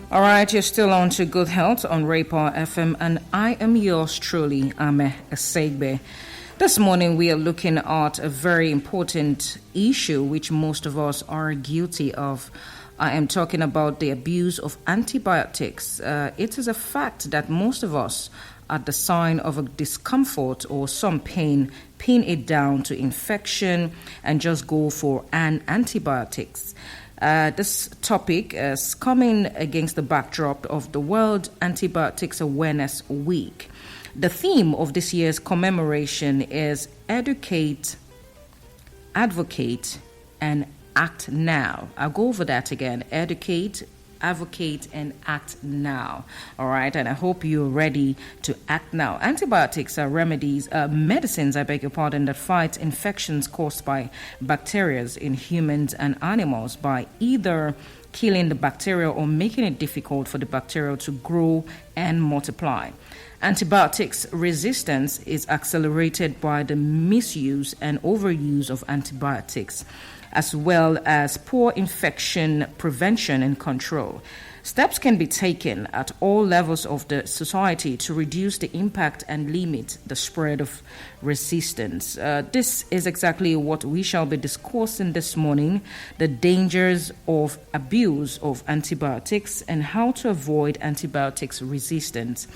All right, you're still on to Good Health on Raypower FM, and I am yours truly, Ame Esegbe. This morning, we are looking at a very important issue which most of us are guilty of. I am talking about the abuse of antibiotics. It is a fact that most of us, at the sign of a discomfort or some pain, pin it down to infection and just go for an antibiotics. This topic is coming against the backdrop of the World Antibiotics Awareness Week. The theme of this year's commemoration is Educate, Advocate, and Act Now. I'll go over that again. Educate, advocate, and act now. All right, and I hope you're ready to act now. Antibiotics are medicines, that fight infections caused by bacteria in humans and animals by either killing the bacteria or making it difficult for the bacteria to grow and multiply. Antibiotics resistance is accelerated by the misuse and overuse of antibiotics, as well as poor infection prevention and control. Steps can be taken at all levels of the society to reduce the impact and limit the spread of resistance. This is exactly what we shall be discussing this morning, the dangers of abuse of antibiotics and how to avoid antibiotics resistance.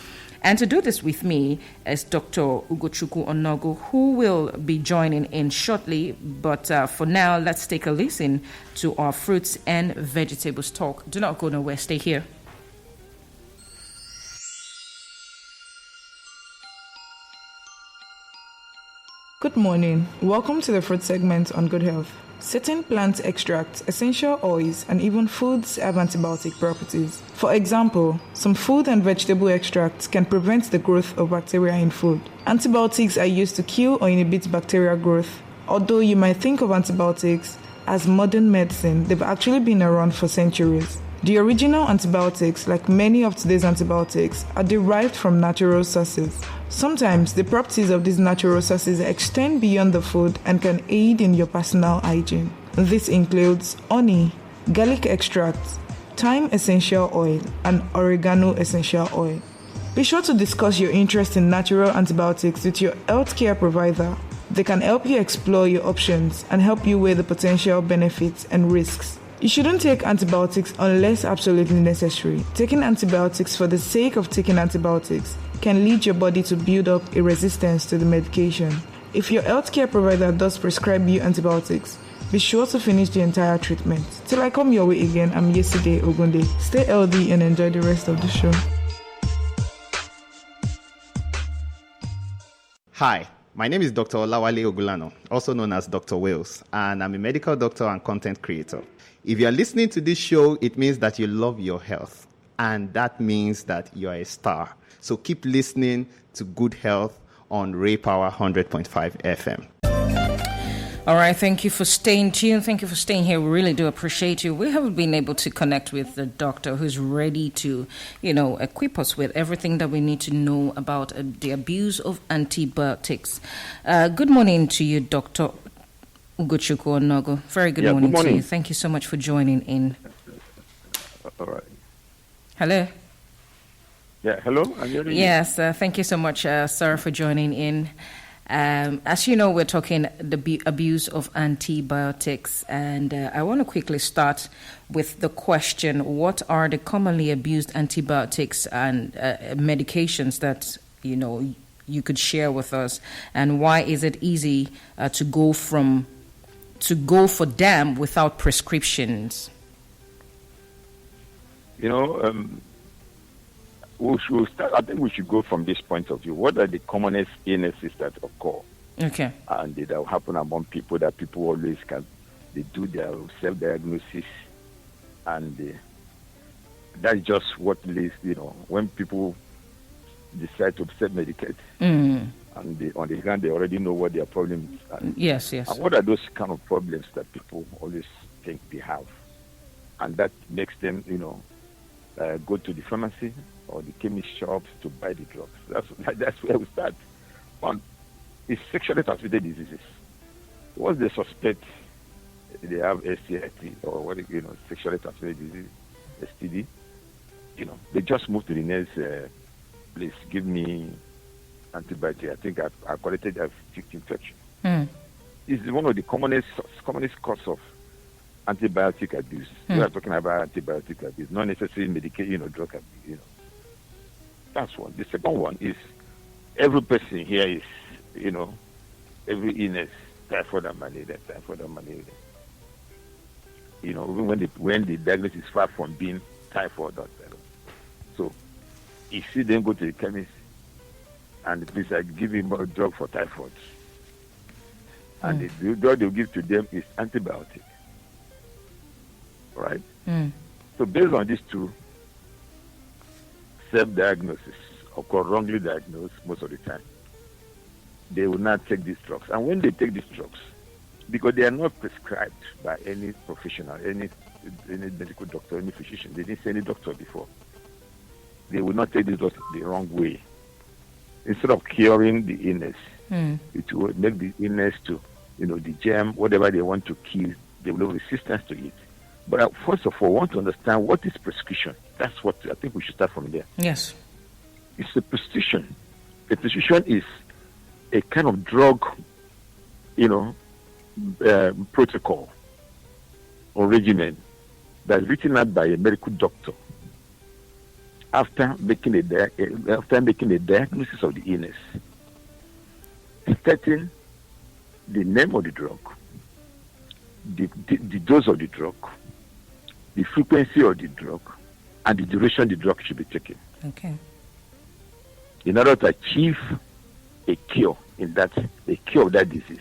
And to do this with me is Dr. Ugochukwu Onogo, who will be joining in shortly. But for now, let's take a listen to our fruits and vegetables talk. Do not go nowhere. Stay here. Good morning. Welcome to the fruit segment on Good Health. Certain plant extracts, essential oils, and even foods have antibiotic properties. For example, some food and vegetable extracts can prevent the growth of bacteria in food. Antibiotics are used to kill or inhibit bacterial growth. Although you might think of antibiotics as modern medicine, they've actually been around for centuries. The original antibiotics, like many of today's antibiotics, are derived from natural sources. Sometimes the properties of these natural sources extend beyond the food and can aid in your personal hygiene. This includes honey, garlic extract, thyme essential oil, and oregano essential oil. Be sure to discuss your interest in natural antibiotics with your healthcare provider. They can help you explore your options and help you weigh the potential benefits and risks. You shouldn't take antibiotics unless absolutely necessary. Taking antibiotics for the sake of taking antibiotics can lead your body to build up a resistance to the medication. If your healthcare provider does prescribe you antibiotics, be sure to finish the entire treatment. Till I come your way again, I'm Yesterday Ogunde. Stay healthy and enjoy the rest of the show. Hi, my name is Dr. Olawale Ogulano, also known as Dr. Wales, and I'm a medical doctor and content creator. If you are listening to this show, it means that you love your health, and that means that you are a star. So keep listening to Good Health on Raypower 100.5 FM. All right, thank you for staying tuned. Thank you for staying here. We really do appreciate you. We haven't been able to connect with the doctor who's ready to, equip us with everything that we need to know about the abuse of antibiotics. Good morning to you, Dr. Ugochukwu Onogo. Very good morning to you. Thank you so much for joining in. All right. Hello. Yeah, hello. I'm hearing Yes, thank you so much, sir, for joining in. As you know, we're talking the abuse of antibiotics, and I want to quickly start with the question: what are the commonly abused antibiotics and medications that you could share with us, and why is it easy to go for them without prescriptions? We should start. I think we should go from this point of view. What are the commonest illnesses that occur? Okay. And that will happen among people that people always they do their self-diagnosis, and that's just what leads, when people decide to self-medicate. And on the hand, they already know what their problem is. And, yes. And what are those kind of problems that people always think they have? And that makes them, go to the pharmacy or the chemist shops to buy the drugs. That's where we start. One is sexually transmitted diseases. Once they suspect they have STIT or sexually transmitted disease, STD, they just move to the next place. Give me antibiotic. I think I've collected a tick infection. It's one of the commonest cause of antibiotic abuse. We are talking about antibiotic abuse, not necessarily medication, drug abuse. That's one. The second one is every person here is, every illness, typhoid and malaria. Even when the diagnosis is far from being typhoid or whatever. So, if you then go to the chemist and please I give him a drug for typhoid, and the drug they'll give to them is antibiotic, right? So based on these two, self-diagnosis or wrongly diagnosed most of the time, they will not take these drugs. And when they take these drugs, because they are not prescribed by any professional, any medical doctor, any physician, they didn't see any doctor before, they will not take these drugs the wrong way. Instead of curing the illness, it will make the illness to, the germ, whatever they want to kill, they will have resistance to it. But first of all, I want to understand what is prescription. That's what I think we should start from there. Yes. It's a prescription. A prescription is a kind of drug, protocol or regimen that's written out by a medical doctor after making a diagnosis of the illness, stating the name of the drug, the dose of the drug, the frequency of the drug, and the duration the drug should be taken. Okay. In order to achieve a cure of that disease.